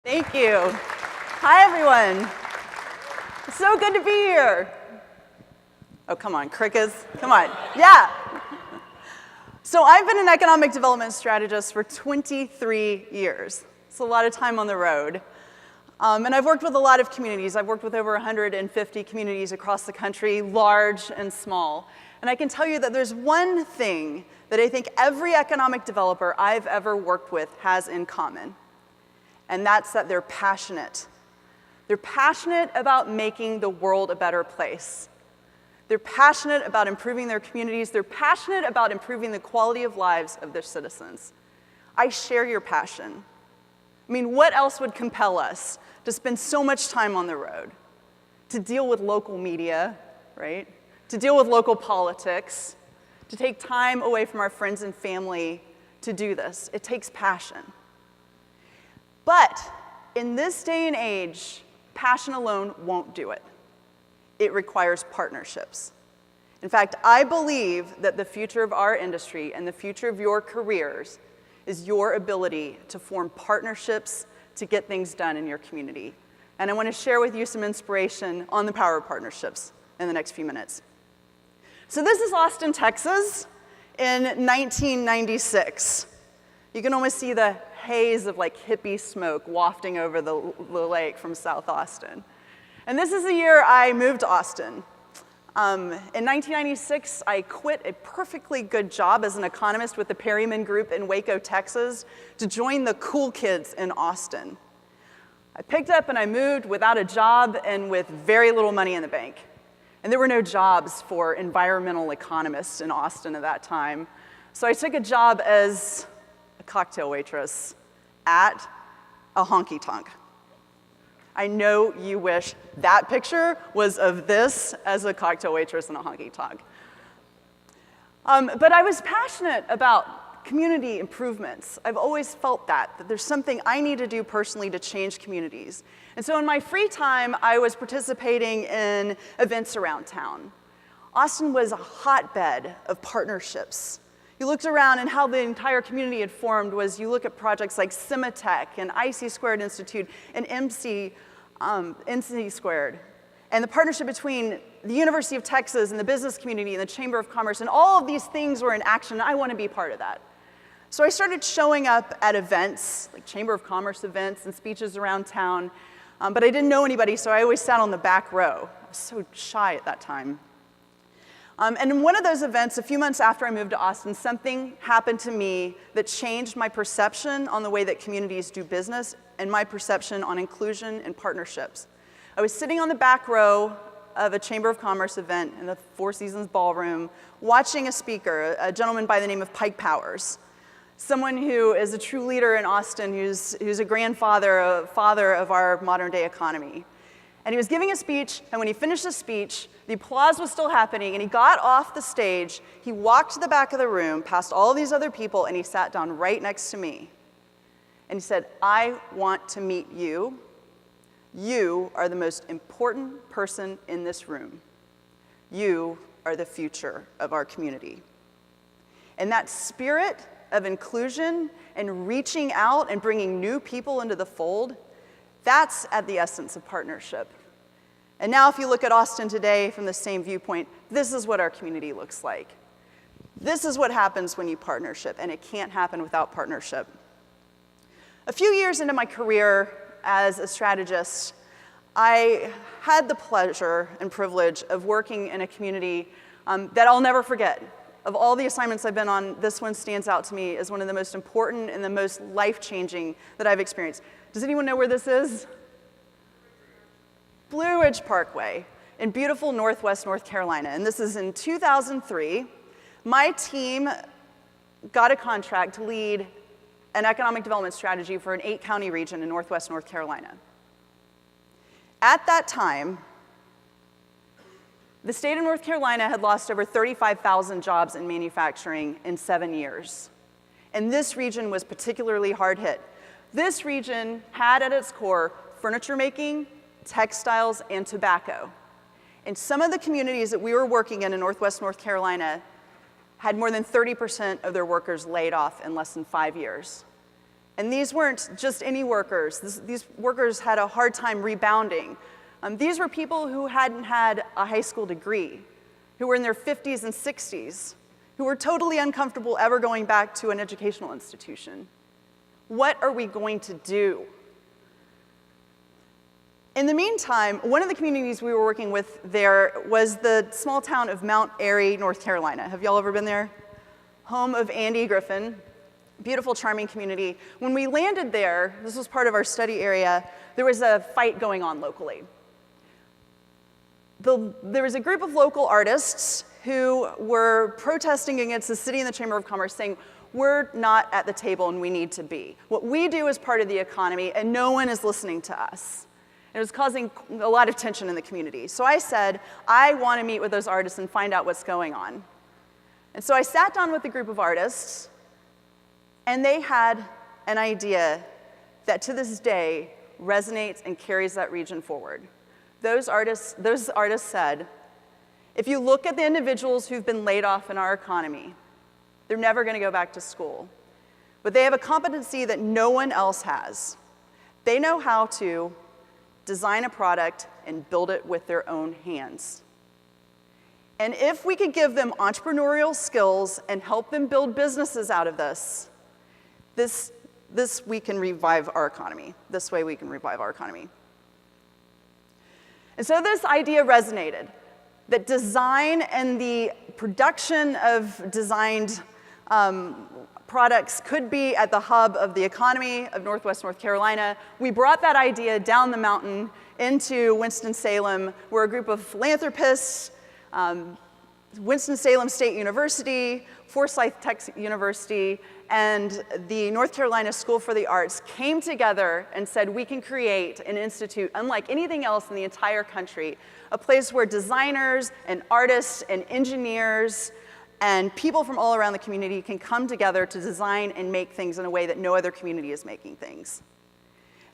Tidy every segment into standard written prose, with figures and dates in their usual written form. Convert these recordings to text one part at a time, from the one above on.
Thank you. Hi, everyone. It's so good to be here. Oh, come on, crickets. Come on. Yeah. So I've been an economic development strategist for 23 years. It's a lot of time on the road. And I've worked with a lot of communities. I've worked with over 150 communities across the country, large and small. And I can tell you that there's one thing that I think every economic developer I've ever worked with has in common. And that's that they're passionate. They're passionate about making the world a better place. They're passionate about improving their communities. They're passionate about improving the quality of lives of their citizens. I share your passion. I mean, what else would compel us to spend so much time on the road? To deal with local media, right? To deal with local politics, to take time away from our friends and family to do this. It takes passion. But in this day and age, passion alone won't do it. It requires partnerships. In fact, I believe that the future of our industry and the future of your careers is your ability to form partnerships to get things done in your community. And I want to share with you some inspiration on the power of partnerships in the next few minutes. So this is Austin, Texas in 1996. You can almost see the haze of like hippie smoke wafting over the lake from South Austin. And this is the year I moved to Austin. In 1996, I quit a perfectly good job as an economist with the Perryman Group in Waco, Texas, to join the cool kids in Austin. I picked up and I moved without a job and with very little money in the bank. And there were no jobs for environmental economists in Austin at that time. So I took a job as a cocktail waitress at a honky-tonk. I know you wish that picture was of this as a cocktail waitress in a honky-tonk. But I was passionate about community improvements. I've always felt that there's something I need to do personally to change communities. And so in my free time, I was participating in events around town. Austin was a hotbed of partnerships. You looked around and how the entire community had formed was you look at projects like Cimatech and IC Squared Institute and NC Squared. And the partnership between the University of Texas and the business community and the Chamber of Commerce, and all of these things were in action, and I want to be part of that. So I started showing up at events, like Chamber of Commerce events and speeches around town, but I didn't know anybody, so I always sat on the back row. I was so shy at that time. And in one of those events, a few months after I moved to Austin, something happened to me that changed my perception on the way that communities do business and my perception on inclusion and partnerships. I was sitting on the back row of a Chamber of Commerce event in the Four Seasons Ballroom, watching a speaker, a gentleman by the name of Pike Powers, someone who is a true leader in Austin, who's a grandfather, a father of our modern day economy. And he was giving a speech, and when he finished the speech, the applause was still happening, and he got off the stage, he walked to the back of the room, past all these other people, and he sat down right next to me. And he said, "I want to meet you. You are the most important person in this room. You are the future of our community." And that spirit of inclusion and reaching out and bringing new people into the fold, that's at the essence of partnership. And now if you look at Austin today from the same viewpoint, this is what our community looks like. This is what happens when you partnership, and it can't happen without partnership. A few years into my career as a strategist, I had the pleasure and privilege of working in a community that I'll never forget. Of all the assignments I've been on, this one stands out to me as one of the most important and the most life-changing that I've experienced. Does anyone know where this is? Blue Ridge Parkway in beautiful Northwest North Carolina. And this is in 2003. My team got a contract to lead an economic development strategy for an 8-county region in Northwest North Carolina. At that time, the state of North Carolina had lost over 35,000 jobs in manufacturing in 7 years. And this region was particularly hard hit. This region had at its core furniture making, textiles, and tobacco. And some of the communities that we were working in Northwest North Carolina had more than 30% of their workers laid off in less than 5 years. And these weren't just any workers. These workers had a hard time rebounding. These were people who hadn't had a high school degree, who were in their 50s and 60s, who were totally uncomfortable ever going back to an educational institution. What are we going to do? In the meantime, one of the communities we were working with there was the small town of Mount Airy, North Carolina. Have y'all ever been there? Home of Andy Griffin. Beautiful, charming community. When we landed there, this was part of our study area, there was a fight going on locally. There was a group of local artists who were protesting against the city and the Chamber of Commerce, saying, we're not at the table and we need to be. What we do is part of the economy and no one is listening to us. It was causing a lot of tension in the community. So I said, I want to meet with those artists and find out what's going on. And so I sat down with a group of artists, and they had an idea that to this day resonates and carries that region forward. Those artists said, if you look at the individuals who've been laid off in our economy, they're never going to go back to school. But they have a competency that no one else has. They know how to design a product and build it with their own hands. And if we could give them entrepreneurial skills and help them build businesses out of this we can revive our economy. This way we can revive our economy. And so this idea resonated, that design and the production of designed products could be at the hub of the economy of Northwest North Carolina. We brought that idea down the mountain into Winston-Salem, where a group of philanthropists, Winston-Salem State University, Forsyth Tech University, and the North Carolina School for the Arts came together and said, we can create an institute unlike anything else in the entire country, a place where designers and artists and engineers and people from all around the community can come together to design and make things in a way that no other community is making things.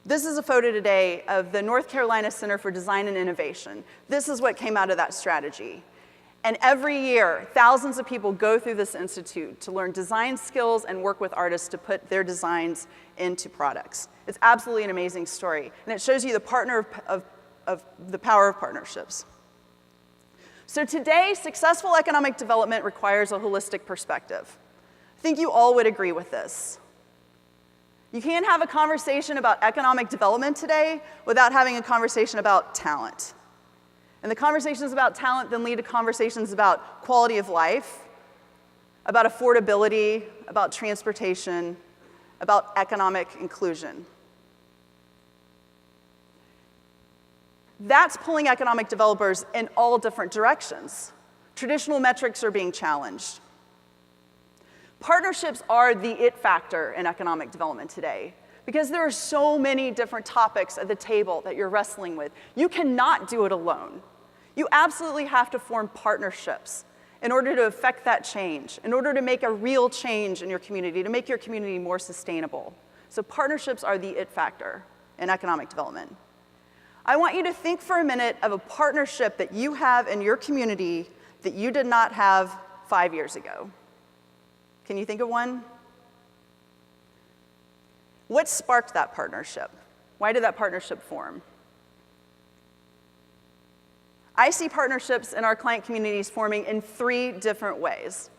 This is a photo today of the North Carolina Center for Design and Innovation. This is what came out of that strategy. And every year, thousands of people go through this institute to learn design skills and work with artists to put their designs into products. It's absolutely an amazing story. And it shows you the power of partnerships. So today, successful economic development requires a holistic perspective. I think you all would agree with this. You can't have a conversation about economic development today without having a conversation about talent. And the conversations about talent then lead to conversations about quality of life, about affordability, about transportation, about economic inclusion. That's pulling economic developers in all different directions. Traditional metrics are being challenged. Partnerships are the it factor in economic development today, because there are so many different topics at the table that you're wrestling with. You cannot do it alone. You absolutely have to form partnerships in order to affect that change, in order to make a real change in your community, to make your community more sustainable. So partnerships are the it factor in economic development. I want you to think for a minute of a partnership that you have in your community that you did not have 5 years ago. Can you think of one? What sparked that partnership? Why did that partnership form? I see partnerships in our client communities forming in 3 different ways.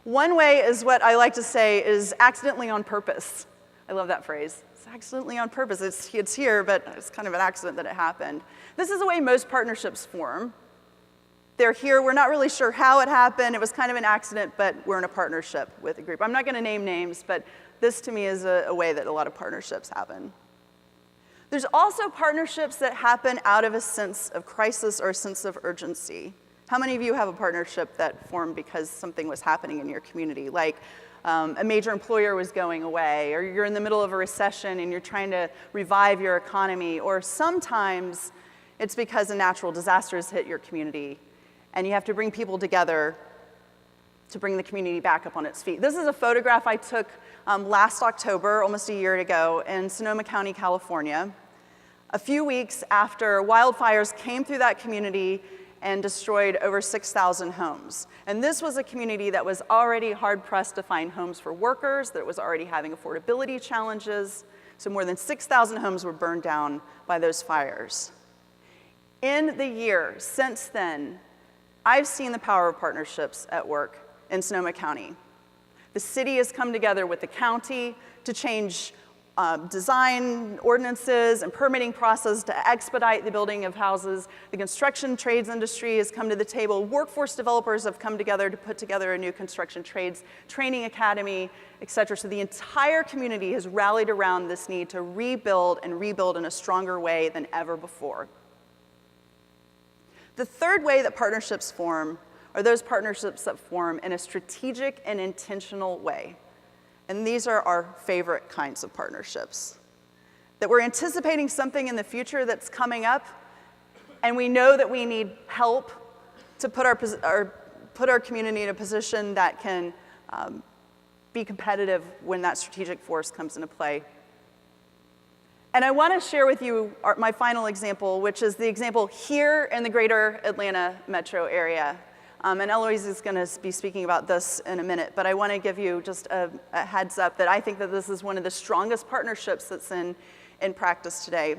One way is what I like to say is accidentally on purpose. I love that phrase. It's accidentally on purpose. It's here, but it's kind of an accident that it happened. This is the way most partnerships form. They're here. We're not really sure how it happened. It was kind of an accident, but we're in a partnership with a group. I'm not going to name names, but this to me is a way that a lot of partnerships happen. There's also partnerships that happen out of a sense of crisis or a sense of urgency. How many of you have a partnership that formed because something was happening in your community, like a major employer was going away, or you're in the middle of a recession and you're trying to revive your economy, or sometimes it's because a natural disaster has hit your community and you have to bring people together to bring the community back up on its feet. This is a photograph I took last October, almost a year ago, in Sonoma County, California, a few weeks after wildfires came through that community and destroyed over 6,000 homes. And this was a community that was already hard-pressed to find homes for workers, that was already having affordability challenges. So more than 6,000 homes were burned down by those fires. In the year since then, I've seen the power of partnerships at work in Sonoma County. The city has come together with the county to change design ordinances and permitting process to expedite the building of houses. The construction trades industry has come to the table. Workforce developers have come together to put together a new construction trades training academy, et cetera. So the entire community has rallied around this need to rebuild and rebuild in a stronger way than ever before. The third way that partnerships form are those partnerships that form in a strategic and intentional way. And these are our favorite kinds of partnerships. That we're anticipating something in the future that's coming up, and we know that we need help to put our community in a position that can be competitive when that strategic force comes into play. And I want to share with you my final example, which is the example here in the greater Atlanta metro area. And Eloise is going to be speaking about this in a minute, but I want to give you just a heads up that I think that this is one of the strongest partnerships that's in practice today.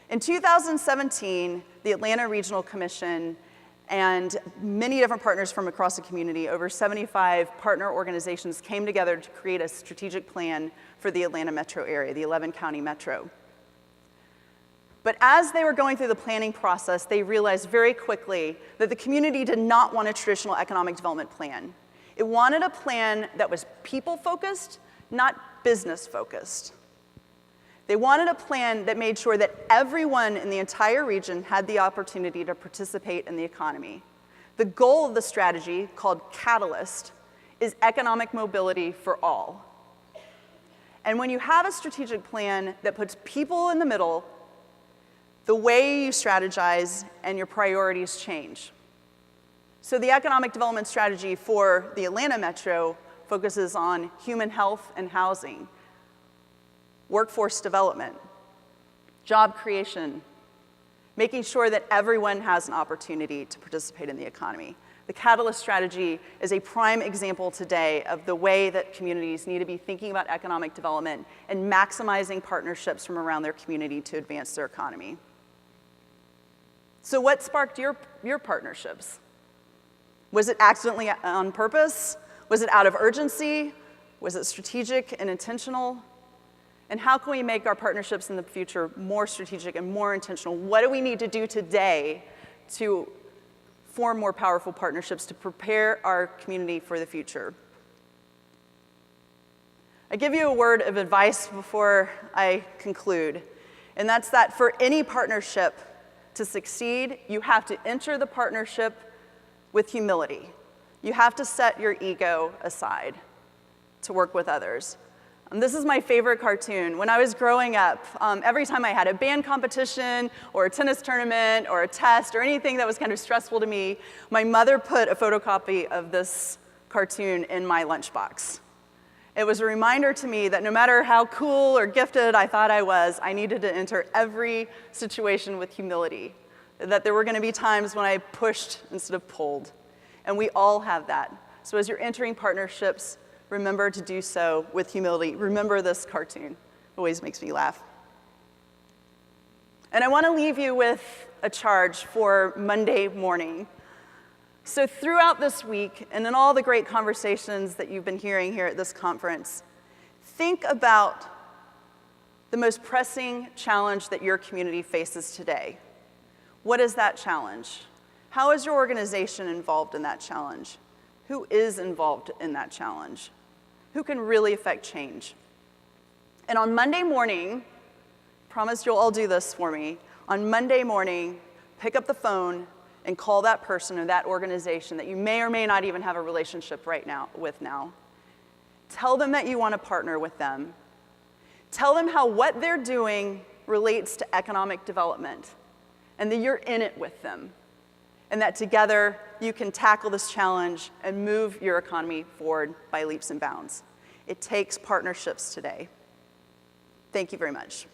In 2017, the Atlanta Regional Commission and many different partners from across the community, over 75 partner organizations, came together to create a strategic plan for the Atlanta metro area, the 11-county metro. But as they were going through the planning process, they realized very quickly that the community did not want a traditional economic development plan. It wanted a plan that was people-focused, not business-focused. They wanted a plan that made sure that everyone in the entire region had the opportunity to participate in the economy. The goal of the strategy, called Catalyst, is economic mobility for all. And when you have a strategic plan that puts people in the middle, the way you strategize and your priorities change. So the economic development strategy for the Atlanta Metro focuses on human health and housing, workforce development, job creation, making sure that everyone has an opportunity to participate in the economy. The Catalyst strategy is a prime example today of the way that communities need to be thinking about economic development and maximizing partnerships from around their community to advance their economy. So what sparked your partnerships? Was it accidentally on purpose? Was it out of urgency? Was it strategic and intentional? And how can we make our partnerships in the future more strategic and more intentional? What do we need to do today to form more powerful partnerships to prepare our community for the future? I give you a word of advice before I conclude, and that's that for any partnership to succeed, you have to enter the partnership with humility. You have to set your ego aside to work with others. This is my favorite cartoon. When I was growing up, every time I had a band competition or a tennis tournament or a test or anything that was kind of stressful to me, my mother put a photocopy of this cartoon in my lunchbox. It was a reminder to me that no matter how cool or gifted I thought I was, I needed to enter every situation with humility. That there were going to be times when I pushed instead of pulled. And we all have that. So as you're entering partnerships, remember to do so with humility. Remember this cartoon. It always makes me laugh. And I want to leave you with a charge for Monday morning. So throughout this week, and in all the great conversations that you've been hearing here at this conference, think about the most pressing challenge that your community faces today. What is that challenge? How is your organization involved in that challenge? Who is involved in that challenge? Who can really affect change? And on Monday morning, promise you'll all do this for me, on Monday morning, pick up the phone and call that person or that organization that you may or may not even have a relationship with now. Tell them that you want to partner with them. Tell them how what they're doing relates to economic development and that you're in it with them. And that together you can tackle this challenge and move your economy forward by leaps and bounds. It takes partnerships today. Thank you very much.